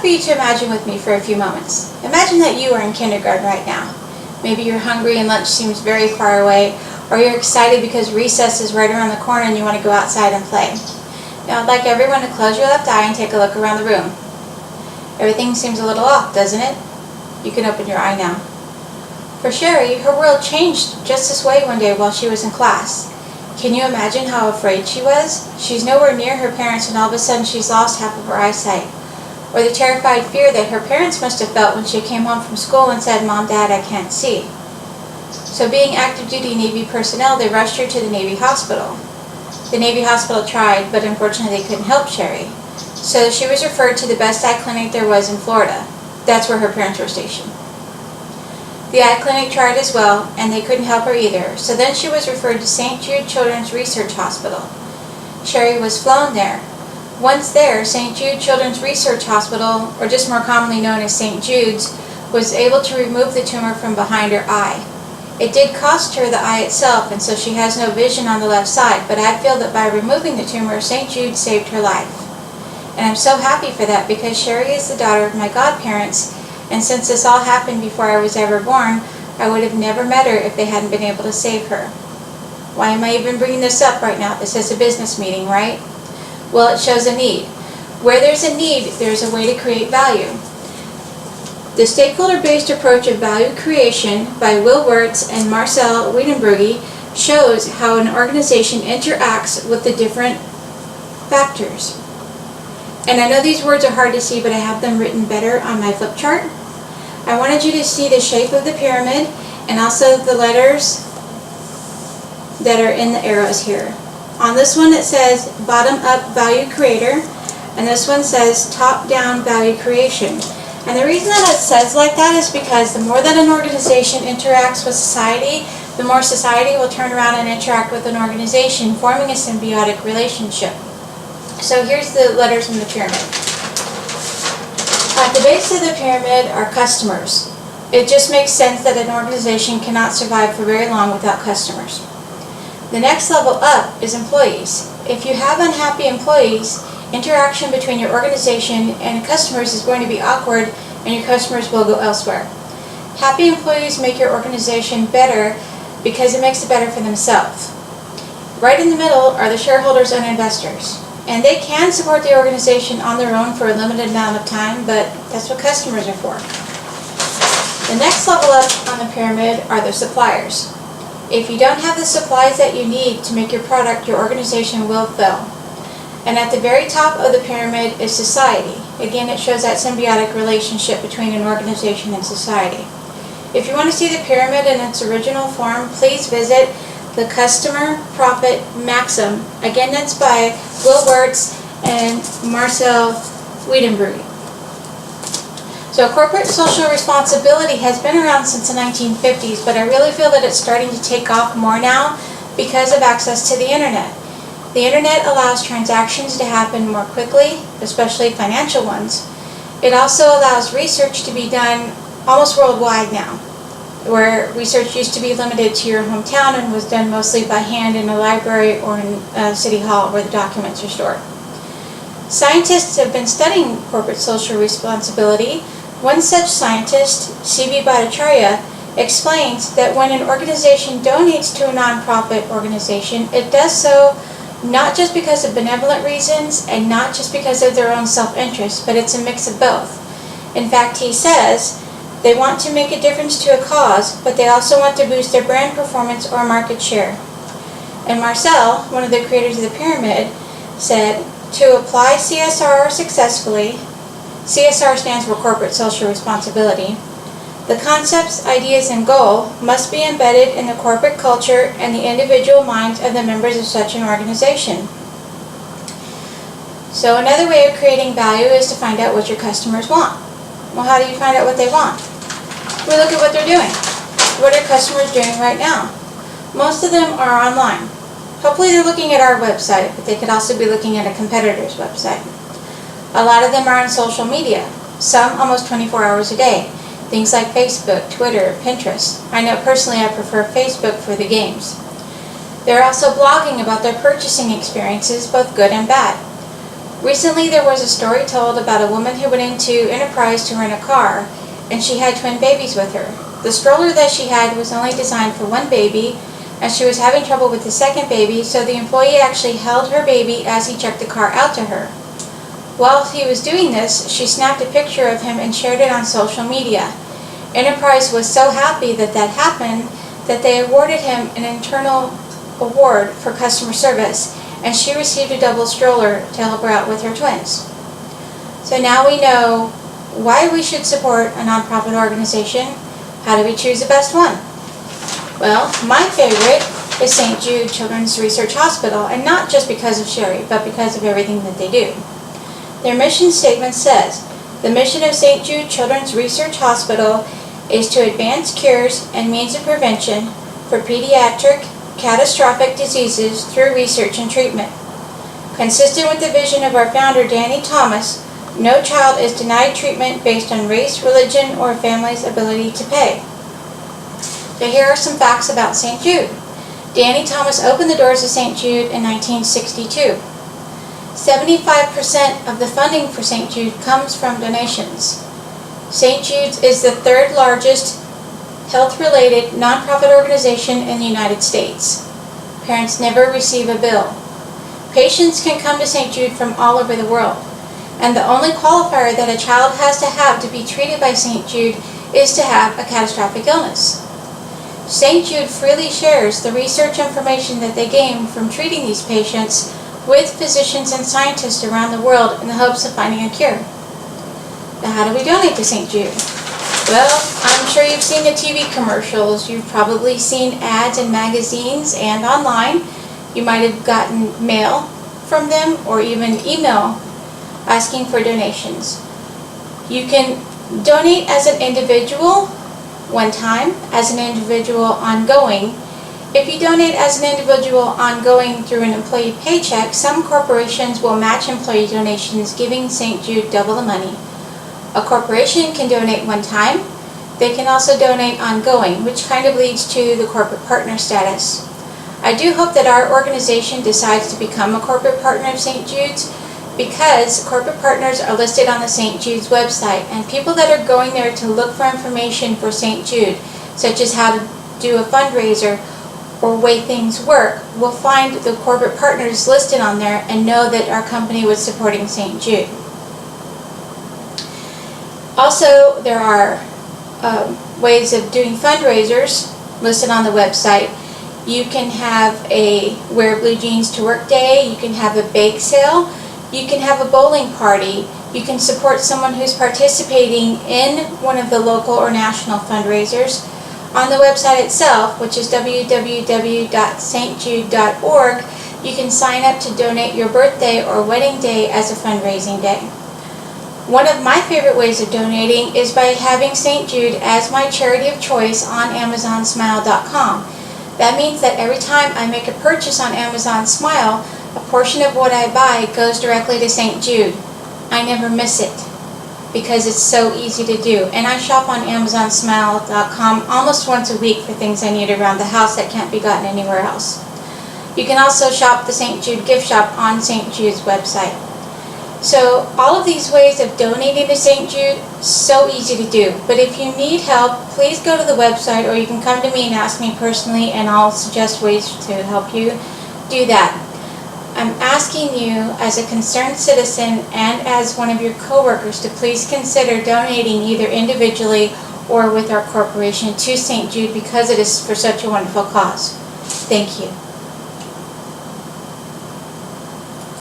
for you to imagine with me for a few moments. Imagine that you are in kindergarten right now. Maybe you're hungry and lunch seems very far away, or you're excited because recess is right around the corner and you want to go outside and play. Now I'd like everyone to close your left eye and take a look around the room. Everything seems a little off, doesn't it? You can open your eye now. For Sherry, her world changed just this way one day while she was in class. Can you imagine how afraid she was? She's nowhere near her parents and all of a sudden she's lost half of her eyesight. Or the terrified fear that her parents must have felt when she came home from school and said, "Mom, Dad, I can't see." So being active duty Navy personnel, they rushed her to the Navy hospital. The Navy hospital tried, but unfortunately they couldn't help Sherry. So she was referred to the best eye clinic there was in Florida. That's where her parents were stationed. The eye clinic tried as well, and they couldn't help her either. So then she was referred to St. Jude Children's Research Hospital. Sherry was flown there. Once there, St. Jude Children's Research Hospital, or just more commonly known as St. Jude's, was able to remove the tumor from behind her eye. It did cost her the eye itself, and so she has no vision on the left side, but I feel that by removing the tumor, St. Jude saved her life. And I'm so happy for that because Sherry is the daughter of my godparents, and since this all happened before I was ever born, I would have never met her if they hadn't been able to save her. Why am I even bringing this up right now? This is a business meeting, right? Well, it shows a need. Where there's a need, there's a way to create value. The stakeholder-based approach of value creation by Will Wirtz and Marcel Wiedenbrugge shows how an organization interacts with the different factors. And I know these words are hard to see, but I have them written better on my flip chart. I wanted you to see the shape of the pyramid and also the letters that are in the arrows here. On this one it says bottom-up value creator, and this one says top-down value creation. And the reason that it says like that is because the more that an organization interacts with society, the more society will turn around and interact with an organization, forming a symbiotic relationship. So here's the letters in the pyramid. At the base of the pyramid are customers. It just makes sense that an organization cannot survive for very long without customers. The next level up is employees. If you have unhappy employees, interaction between your organization and customers is going to be awkward and your customers will go elsewhere. Happy employees make your organization better because it makes it better for themselves. Right in the middle are the shareholders and investors. And they can support the organization on their own for a limited amount of time, but that's what customers are for. The next level up on the pyramid are the suppliers. If you don't have the supplies that you need to make your product, your organization will fail. And at the very top of the pyramid is society. Again, it shows that symbiotic relationship between an organization and society. If you want to see the pyramid in its original form, please visit the Customer Profit Maxim. Again, that's by Will Wirtz and Marcel Wiedenbrugge. So corporate social responsibility has been around since the 1950s, but I really feel that it's starting to take off more now because of access to the internet. The internet allows transactions to happen more quickly, especially financial ones. It also allows research to be done almost worldwide now, where research used to be limited to your hometown and was done mostly by hand in a library or in a city hall where the documents are stored. Scientists have been studying corporate social responsibility. One such scientist, C.V. Bhattacharya, explains that when an organization donates to a nonprofit organization, it does so not just because of benevolent reasons and not just because of their own self-interest, but it's a mix of both. In fact, he says they want to make a difference to a cause, but they also want to boost their brand performance or market share. And Marcel, one of the creators of the pyramid, said, to apply CSR successfully, CSR stands for Corporate Social Responsibility, the concepts, ideas, and goal must be embedded in the corporate culture and the individual minds of the members of such an organization. So another way of creating value is to find out what your customers want. Well, how do you find out what they want? We look at what they're doing. What are customers doing right now? Most of them are online. Hopefully they're looking at our website, but they could also be looking at a competitor's website. A lot of them are on social media, some almost 24 hours a day. Things like Facebook, Twitter, Pinterest. I know personally I prefer Facebook for the games. They're also blogging about their purchasing experiences, both good and bad. Recently there was a story told about a woman who went into Enterprise to rent a car, and she had twin babies with her. The stroller that she had was only designed for one baby, and she was having trouble with the second baby, so the employee actually held her baby as he checked the car out to her. While he was doing this, she snapped a picture of him and shared it on social media. Enterprise was so happy that that happened that they awarded him an internal award for customer service, and she received a double stroller to help her out with her twins. So now we know why we should support a nonprofit organization. How do we choose the best one? Well, my favorite is St. Jude Children's Research Hospital, and not just because of Sherry, but because of everything that they do. Their mission statement says, "The mission of St. Jude Children's Research Hospital is to advance cures and means of prevention for pediatric catastrophic diseases through research and treatment. Consistent with the vision of our founder, Danny Thomas, no child is denied treatment based on race, religion, or a family's ability to pay." So here are some facts about St. Jude. Danny Thomas opened the doors of St. Jude in 1962. 75% of the funding for St. Jude comes from donations. St. Jude's is the third largest health-related nonprofit organization in the United States. Parents never receive a bill. Patients can come to St. Jude from all over the world, and the only qualifier that a child has to have to be treated by St. Jude is to have a catastrophic illness. St. Jude freely shares the research information that they gain from treating these patients with physicians and scientists around the world in the hopes of finding a cure. Now, how do we donate to St. Jude? Well, I'm sure you've seen the TV commercials. You've probably seen ads in magazines and online. You might have gotten mail from them or even email asking for donations. You can donate as an individual one time, as an individual ongoing. If you donate as an individual ongoing through an employee paycheck, some corporations will match employee donations, giving St. Jude double the money. A corporation can donate one time. They can also donate ongoing, which kind of leads to the corporate partner status. I do hope that our organization decides to become a corporate partner of St. Jude's, because corporate partners are listed on the St. Jude's website, and people that are going there to look for information for St. Jude, such as how to do a fundraiser or way things work, will find the corporate partners listed on there and know that our company was supporting St. Jude. Also, there are ways of doing fundraisers listed on the website. You can have a Wear Blue Jeans to Work Day, you can have a bake sale, you can have a bowling party, you can support someone who's participating in one of the local or national fundraisers. On the website itself, which is www.stjude.org, you can sign up to donate your birthday or wedding day as a fundraising day. One of my favorite ways of donating is by having St. Jude as my charity of choice on AmazonSmile.com. That means that every time I make a purchase on Amazon Smile, a portion of what I buy goes directly to St. Jude. I never miss it because it's so easy to do. And I shop on AmazonSmile.com almost once a week for things I need around the house that can't be gotten anywhere else. You can also shop the St. Jude gift shop on St. Jude's website. So all of these ways of donating to St. Jude, so easy to do. But if you need help, please go to the website, or you can come to me and ask me personally, and I'll suggest ways to help you do that. I'm asking you as a concerned citizen and as one of your coworkers to please consider donating either individually or with our corporation to St. Jude, because it is for such a wonderful cause. Thank you.